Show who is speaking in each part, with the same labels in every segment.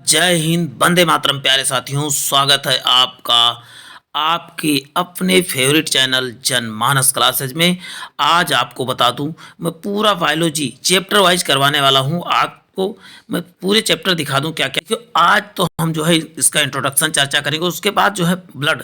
Speaker 1: जय हिंद, वंदे मातरम। प्यारे साथियों, स्वागत है आपका आपके अपने फेवरेट चैनल जनमानस क्लासेज में। आज आपको बता दूं, मैं पूरा बायोलॉजी चैप्टर वाइज करवाने वाला हूं। आपको मैं पूरे चैप्टर दिखा दूं क्या क्या। आज तो हम जो है इसका इंट्रोडक्शन चर्चा करेंगे, उसके बाद जो है ब्लड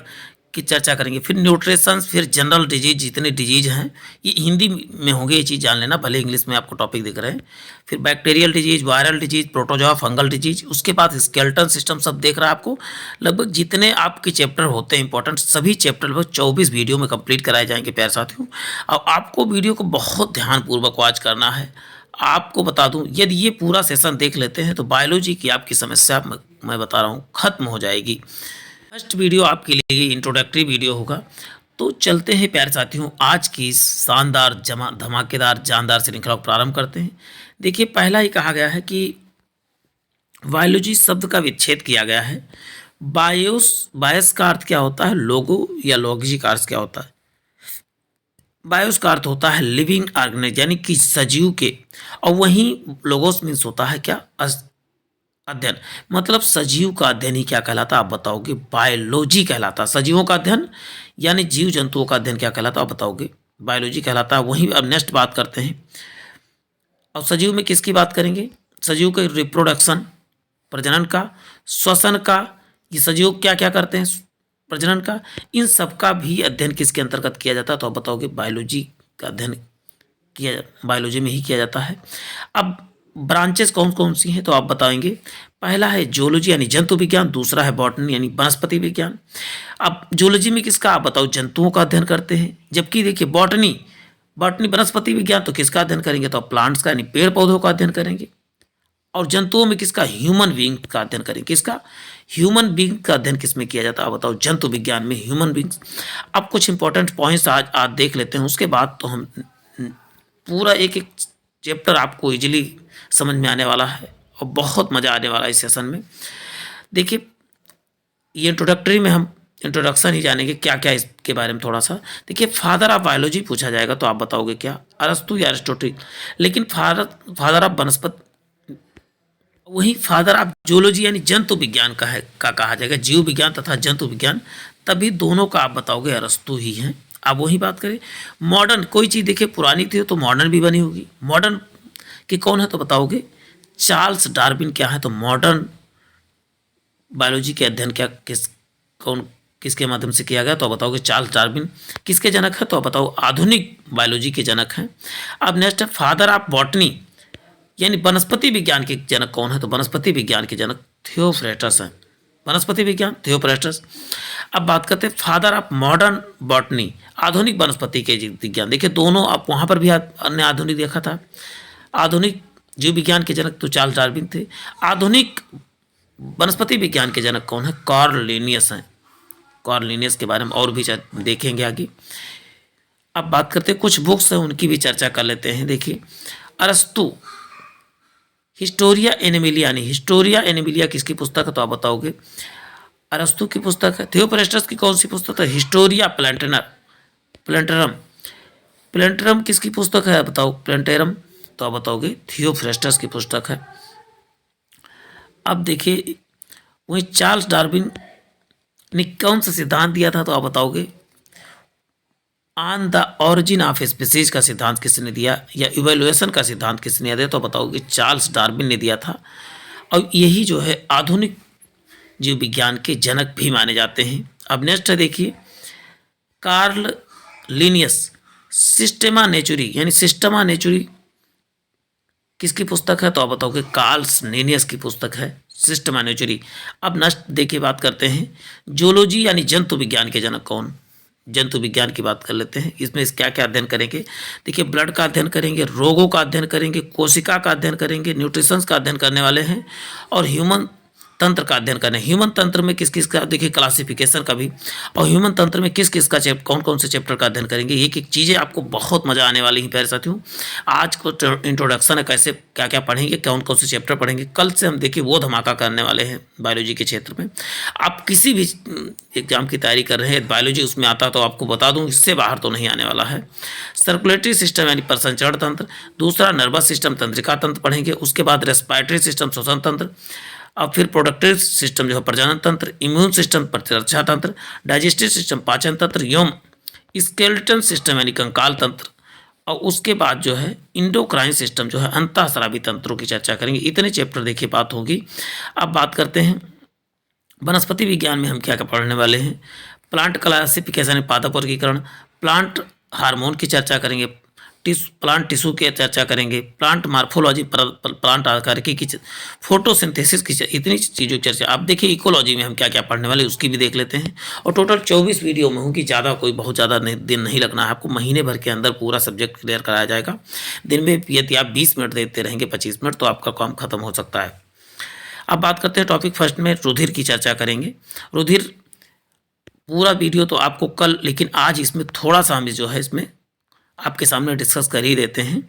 Speaker 1: की चर्चा करेंगे, फिर न्यूट्रिशन, फिर जनरल डिजीज, जितने डिजीज हैं ये हिंदी में होंगे, ये चीज़ जान लेना, भले इंग्लिश में आपको टॉपिक दिख रहे हैं। फिर bacterial disease, viral disease, protozoa, fungal disease, उसके बाद स्केलेटल सिस्टम सब देख रहा है आपको। लगभग जितने आपके चैप्टर होते हैं इंपॉर्टेंट, सभी चैप्टर लगभग 24 वीडियो में कंप्लीट कराए जाएंगे प्यारे साथियों। अब आपको वीडियो को बहुत ध्यानपूर्वक वॉच करना है। आपको बता दूं, यदि ये पूरा सेशन देख लेते हैं तो बायोलॉजी की आपकी समस्या मैं बता रहा हूँ खत्म हो जाएगी। फर्स्ट वीडियो आपके लिए इंट्रोडक्टरी वीडियो होगा। तो चलते हैं प्यारे साथियों, आज की इस शानदार धमाकेदार जानदार श्रृंखला को प्रारंभ करते हैं। देखिए, पहला ही कहा गया है कि बायोलॉजी शब्द का विच्छेद किया गया है। बायोस का अर्थ क्या होता है, लोगो या लॉजी का अर्थ क्या होता है। बायोस का अर्थ होता है लिविंग ऑर्गेनिज्म, यानी कि सजीव के, और वहीं लोगोस मीन्स होता है क्या, अध्ययन। मतलब सजीव का अध्ययन ही क्या कहलाता, आप बताओगे, बायोलॉजी कहलाता। सजीवों का अध्ययन यानी जीव जंतुओं का अध्ययन क्या कहलाता, आप बताओगे, बायोलॉजी कहलाता है। वहीं अब नेक्स्ट बात करते हैं। अब सजीव में किसकी बात करेंगे, सजीव के रिप्रोडक्शन, प्रजनन का, श्वसन का, ये सजीव क्या क्या करते हैं, प्रजनन का, इन सब का भी अध्ययन किसके अंतर्गत किया जाता है, तो आप बताओगे बायोलॉजी का अध्ययन किया, बायोलॉजी में ही किया जाता है। अब ब्रांचेस कौन कौन सी हैं, तो आप बताएंगे। पहला है जूलॉजी यानी जंतु विज्ञान, दूसरा है बॉटनी यानी वनस्पति विज्ञान। अब जूलॉजी में किसका, आप बताओ, जंतुओं का अध्ययन करते हैं। जबकि देखिए बॉटनी वनस्पति विज्ञान, तो किसका अध्ययन करेंगे, तो आप प्लांट्स का यानी पेड़ पौधों का अध्ययन करेंगे। और जंतुओं में किसका, ह्यूमन बींग का अध्ययन करेंगे। किसका, ह्यूमन बींग का अध्ययन किस में किया जाता है, आप बताओ, जंतु विज्ञान में ह्यूमन बींग्स। अब कुछ इंपॉर्टेंट पॉइंट्स आज देख लेते हैं, उसके बाद तो हम पूरा एक एक चैप्टर आपको इजीली समझ में आने वाला है और बहुत मज़ा आने वाला है इस सेशन में। देखिए, ये इंट्रोडक्टरी में हम इंट्रोडक्शन ही जानेंगे क्या क्या इसके बारे में थोड़ा सा। देखिए, फादर ऑफ बायोलॉजी पूछा जाएगा तो आप बताओगे क्या, अरस्तु या एरिस्टोटल। लेकिन फादर ऑफ वनस्पति, वही फादर ऑफ जूलॉजी यानी जंतु विज्ञान का कहा जाएगा, जीव विज्ञान तथा जंतु विज्ञान, तभी दोनों का आप बताओगे अरस्तु ही हैं। आप वही बात करें, मॉडर्न कोई चीज़ देखिए पुरानी थी तो मॉडर्न भी बनी होगी। मॉडर्न कि कौन है, तो बताओगे चार्ल्स डार्विन क्या है, तो मॉडर्न बायोलॉजी के अध्ययन क्या किसके माध्यम से किया गया, तो बताओगे चार्ल्स डार्विन। किसके जनक है, तो बताओ आधुनिक बायोलॉजी के जनक हैं। अब नेक्स्ट है फादर ऑफ बॉटनी यानी वनस्पति विज्ञान के जनक कौन है, तो वनस्पति विज्ञान के जनक थियोफ्रेस्टस हैं। वनस्पति विज्ञान थियोफ्रेस्टस। अब बात करते हैं फादर ऑफ मॉडर्न बॉटनी, आधुनिक वनस्पति के विज्ञान। देखिए दोनों, आप वहाँ पर भी अन्य आधुनिक देखा था। आधुनिक जीव विज्ञान के जनक तो चार्ल्स डार्विन थे। आधुनिक वनस्पति विज्ञान के जनक कौन है, कार्ल लिनियस हैं। कार्ल लिनियस के बारे में और भी देखेंगे आगे। अब बात करते हैं कुछ बुक्स हैं, उनकी भी चर्चा कर लेते हैं। देखिए, अरस्तु हिस्टोरिया एनिमिलिया, यानी हिस्टोरिया एनिमिलिया किसकी पुस्तक है, तो आप बताओगे अरस्तु की पुस्तक है। थियोफ्रेस्टस की कौन सी पुस्तक है, हिस्टोरिया प्लेंटरम। प्लेंटरम किसकी पुस्तक है, बताओ, प्लेंटेरम, तो आप बताओगे थियोफ्रेस्टस की पुस्तक है। अब देखिए, वही चार्ल्स डार्विन ने कौन सा सिद्धांत दिया था, तो आप बताओगे on the origin of species का सिद्धांत किसने दिया, या इवैल्यूएशन का सिद्धांत किसने दिया, तो बताओगे चार्ल्स डार्विन ने दिया था। और यही जो है आधुनिक जीव विज्ञान के जनक भी माने जाते हैं। अब नेक्स्ट है, देखिए, कार्ल लिनियस सिस्टेमा नेचुरी यानी सिस्टमा नेचुरी किसकी पुस्तक है, तो आप बताओगे कार्ल्स लिनियस की पुस्तक है, सिस्टमा नेचुरी। अब नेक्स्ट देखिए, बात करते हैं जूलॉजी यानी जंतु विज्ञान के जनक कौन, जंतु विज्ञान की बात कर लेते हैं। इसमें क्या क्या अध्ययन करेंगे, देखिए ब्लड का अध्ययन करेंगे, रोगों का अध्ययन करेंगे, कोशिका का अध्ययन करेंगे, न्यूट्रिशंस का अध्ययन करने वाले हैं, और ह्यूमन तंत्र का अध्ययन करना है। ह्यूमन तंत्र में किस किस का, देखिए क्लासिफिकेशन का भी, और ह्यूमन तंत्र में किस किस का कौन कौन से चैप्टर का अध्ययन करेंगे। एक एक चीज़ें आपको बहुत मज़ा आने वाली हैं प्यारे साथियों। आज को इंट्रोडक्शन है, कैसे क्या क्या पढ़ेंगे, कौन कौन से चैप्टर पढ़ेंगे। कल से हम देखिए वो धमाका करने वाले हैं बायोलॉजी के क्षेत्र में। आप किसी भी एग्जाम की तैयारी कर रहे हैं, बायोलॉजी उसमें आता तो आपको बता दूँ, इससे बाहर तो नहीं आने वाला है। सर्कुलेटरी सिस्टम यानी प्रसंचरण तंत्र, दूसरा नर्वस सिस्टम तंत्रिका तंत्र पढ़ेंगे, उसके बाद रेस्पिरेटरी सिस्टम श्वसन तंत्र, अब फिर प्रोडक्टिव सिस्टम जो है प्रजनन तंत्र, इम्यून सिस्टम प्रतिरक्षा तंत्र, डाइजेस्टिव सिस्टम पाचन तंत्र, एवं स्केलेटन सिस्टम यानी कंकाल तंत्र, और उसके बाद जो है इंडोक्राइन सिस्टम जो है अंतःस्रावी तंत्रों की चर्चा करेंगे। इतने चैप्टर देखिए बात होगी। अब बात करते हैं वनस्पति विज्ञान में हम क्या क्या पढ़ने वाले हैं। प्लांट क्लासिफिकेशन यानी पादप वर्गीकरण, प्लांट हार्मोन की चर्चा करेंगे, प्लांट टिश्यू की चर्चा करेंगे, प्लांट मार्फोलॉजी, प्लांट आकारिकी की, फोटोसिंथेसिस की, इतनी चीज़ों की चर्चा। आप देखिए इकोलॉजी में हम क्या क्या पढ़ने वाले उसकी भी देख लेते हैं। और टोटल 24 वीडियो में होंगी, ज़्यादा कोई बहुत ज़्यादा दिन नहीं लगना है आपको, महीने भर के अंदर पूरा सब्जेक्ट क्लियर कराया जाएगा। दिन में यदि आप 20 मिनट देते रहेंगे, 25 मिनट, तो आपका काम खत्म हो सकता है। अब बात करते हैं टॉपिक फर्स्ट में, रुधिर की चर्चा करेंगे। रुधिर पूरा वीडियो तो आपको कल, लेकिन आज इसमें थोड़ा सा हम जो है इसमें आपके सामने डिस्कस कर ही देते हैं।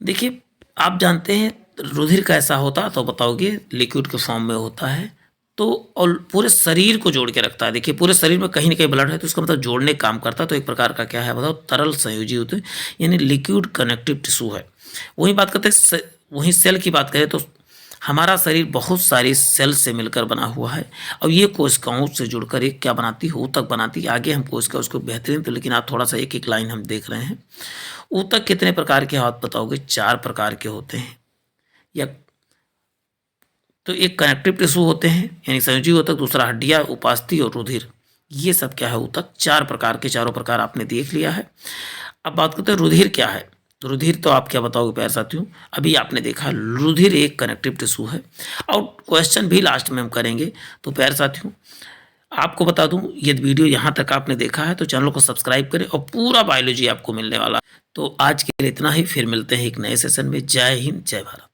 Speaker 1: देखिए आप जानते हैं रुधिर कैसा होता है, तो बताओगे लिक्विड के फॉर्म में होता है, तो और पूरे शरीर को जोड़ के रखता है। देखिए पूरे शरीर में कहीं ना कहीं ब्लड है, तो इसका मतलब जोड़ने का काम करता है। तो एक प्रकार का क्या है बताओ, तरल संयोजी होते हैं, यानी लिक्विड कनेक्टिव टिश्यू है। वहीं बात करते हैं वहीं सेल की बात करें तो हमारा शरीर बहुत सारी सेल से मिलकर बना हुआ है, और ये कोशिकाओं से जुड़कर एक क्या बनाती है, ऊतक बनाती है। आगे हम कोशिका उसको बेहतरीन, तो लेकिन आप थोड़ा सा एक एक लाइन हम देख रहे हैं। ऊतक कितने प्रकार के आप बताओगे, 4 प्रकार के होते हैं। या तो एक कनेक्टिव टिश्यू होते हैं यानी संयोजी ऊतक, दूसरा हड्डियाँ, उपास्थि और रुधिर, ये सब क्या है ऊतक। 4 प्रकार के, चारों प्रकार आपने देख लिया है। अब बात करते हैं रुधिर क्या है। तो रुधिर तो आप क्या बताओगे प्यारे साथियों, अभी आपने देखा रुधिर एक कनेक्टिव टिश्यू है, और क्वेश्चन भी लास्ट में हम करेंगे। तो प्यारे साथियों आपको बता दूं, यदि वीडियो यहाँ तक आपने देखा है तो चैनल को सब्सक्राइब करें, और पूरा बायोलॉजी आपको मिलने वाला है। तो आज के लिए इतना ही, फिर मिलते हैं एक नए सेशन में। जय हिंद, जय भारत।